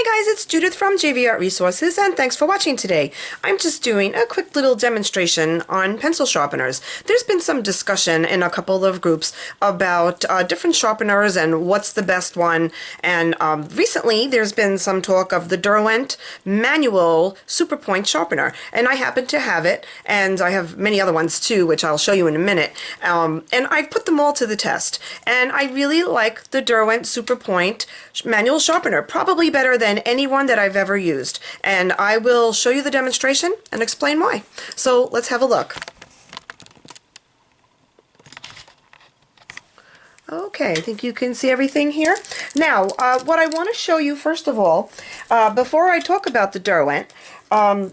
Hi guys, it's Judith from JVArt Resources, and thanks for watching today. I'm just doing a quick little demonstration on pencil sharpeners. There's been some discussion in a couple of groups about different sharpeners and what's the best one, and recently there's been some talk of the Derwent Manual SuperPoint sharpener, and I happen to have it, and I have many other ones too, which I'll show you in a minute, and I've put them all to the test, and I really like the Derwent SuperPoint Manual sharpener, probably better than any one that I've ever used, and I will show you the demonstration and explain why. So let's have a look. Okay, I think you can see everything here. Now, what I want to show you first of all, before I talk about the Derwent,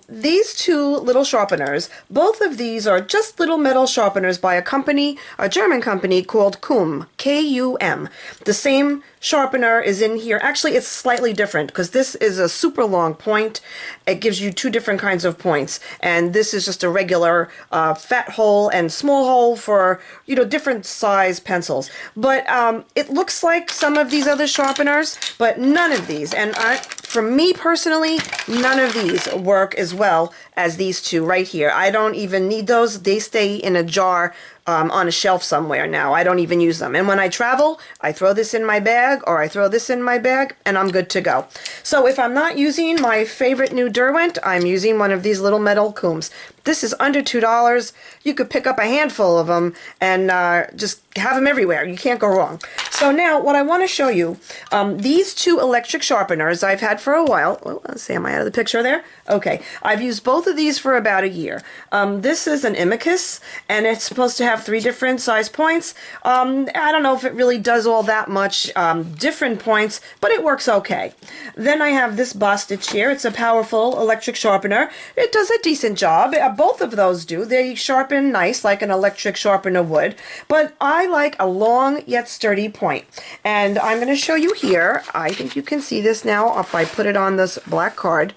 these two little sharpeners, both of these are just little metal sharpeners by a company, a German company called Kum, K-U-M. The same sharpener is in here. Actually, it's slightly different because this is a super long point. It gives you two different kinds of points, and this is just a regular fat hole and small hole for, you know, different size pencils. But it looks like some of these other sharpeners, but none of these, and for me personally, none of these work as well as these two right here. I don't even need those. They stay in a jar on a shelf somewhere now. I don't even use them. And when I travel, I throw this in my bag, or I throw this in my bag, and I'm good to go. So if I'm not using my favorite new Derwent, I'm using one of these little metal Kums. This is under $2. You could pick up a handful of them and just have them everywhere. You can't go wrong. So now what I want to show you, these two electric sharpeners I've had for a while. Oh, let's see, am I out of the picture there? Okay, I've used both of these for about a year. This is an Imicus, and it's supposed to have 3 different size points. I don't know if it really does all that much different points, but it works okay. Then I have this Bostitch here. It's a powerful electric sharpener. It does a decent job. Both of those do. They sharpen nice like an electric sharpener would, but I like a long yet sturdy point. And I'm going to show you here. I think you can see this now if I put it on this black card.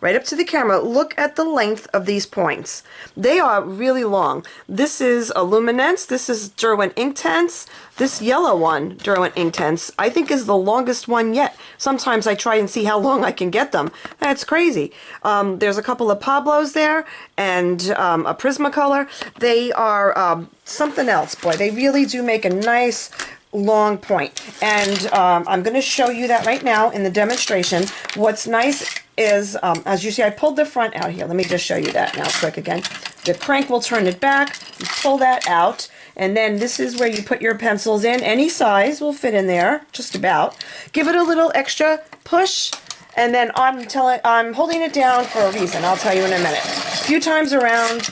Right up to the camera, look at the length of these points. They are really long. This is a Luminance, this is Derwent Inktense. This yellow one, Derwent Inktense, I think is the longest one yet. Sometimes I try and see how long I can get them. That's crazy. There's a couple of Pablos there, and a Prism of Color. They are something else. Boy, they really do make a nice long point. And I'm going to show you that right now in the demonstration. What's nice is, as you see, I pulled the front out here. Let me just show you that now quick again. The crank will turn it back. You pull that out, and then this is where you put your pencils in. Any size will fit in there, just about. Give it a little extra push, and then I'm holding it down for a reason. I'll tell you in a minute. A few times around,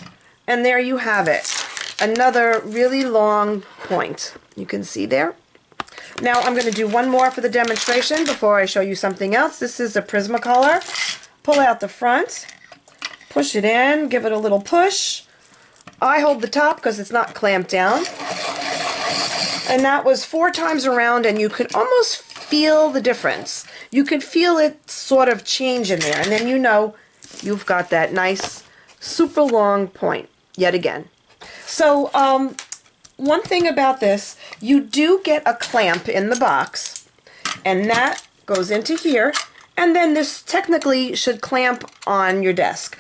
and there you have it. Another really long point. You can see there. Now I'm going to do one more for the demonstration before I show you something else. This is a Prism of Color. Pull out the front, push it in, give it a little push. I hold the top because it's not clamped down. And that was 4 times around, and you could almost feel the difference. You could feel it sort of change in there, and then you know you've got that nice super long point yet again. So one thing about this, you do get a clamp in the box, and that goes into here, and then this technically should clamp on your desk.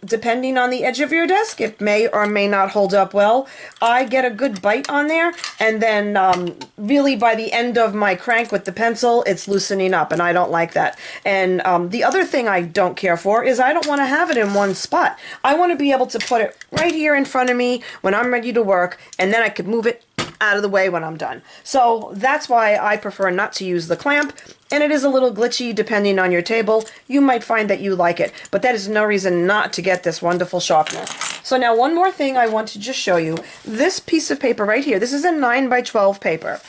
Depending on the edge of your desk, it may or may not hold up well. I get a good bite on there, and then really by the end of my crank with the pencil, it's loosening up, and I don't like that. And the other thing I don't care for is I don't want to have it in one spot. I want to be able to put it right here in front of me when I'm ready to work, and then I could move it out of the way when I'm done. So that's why I prefer not to use the clamp, and it is a little glitchy depending on your table. You might find that you like it, but that is no reason not to get this wonderful sharpener. So now one more thing I want to just show you. This piece of paper right here, this is a 9 by 12 paper.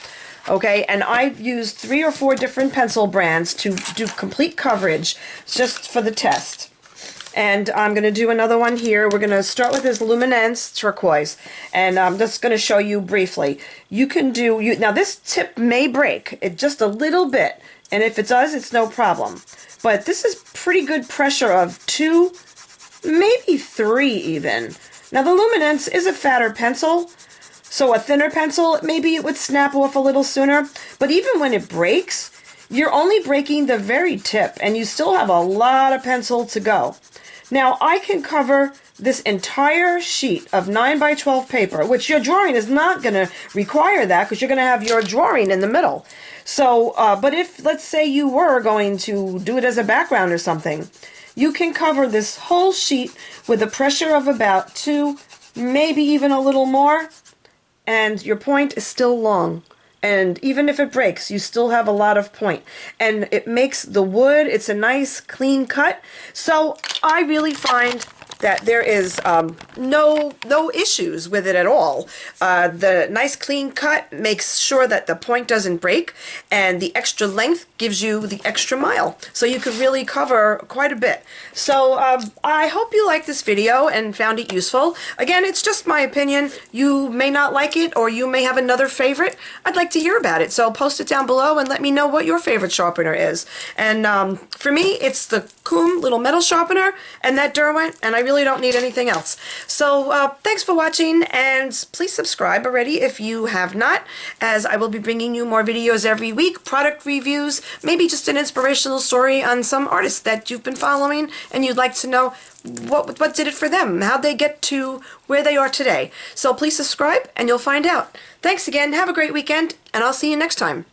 Okay, and I've used 3 or 4 different pencil brands to do complete coverage just for the test. And I'm going to do another one here. We're going to start with this Luminance turquoise, and I'm just going to show you briefly. You can do, now this tip may break it just a little bit, and if it does, it's no problem. But this is pretty good pressure of 2, maybe 3 even. Now the Luminance is a fatter pencil, so a thinner pencil, maybe it would snap off a little sooner, but even when it breaks, you're only breaking the very tip, and you still have a lot of pencil to go. Now, I can cover this entire sheet of 9 by 12 paper, which your drawing is not going to require that because you're going to have your drawing in the middle. So, but if, let's say you were going to do it as a background or something, you can cover this whole sheet with a pressure of about 2, maybe even a little more, and your point is still long. And even if it breaks, you still have a lot of point. And it makes the wood, it's a nice clean cut. So I really find that there is no issues with it at all. The nice clean cut makes sure that the point doesn't break, and the extra length gives you the extra mile. So you could really cover quite a bit. So I hope you liked this video and found it useful. Again, it's just my opinion. You may not like it, or you may have another favorite. I'd like to hear about it. So post it down below and let me know what your favorite sharpener is. And for me, it's the Coom little metal sharpener and that Derwent, and I really don't need anything else. So thanks for watching, and please subscribe already if you have not, as I will be bringing you more videos every week, product reviews, maybe just an inspirational story on some artists that you've been following and you'd like to know what did it for them, how'd they get to where they are today. So please subscribe and you'll find out. Thanks again, have a great weekend, and I'll see you next time.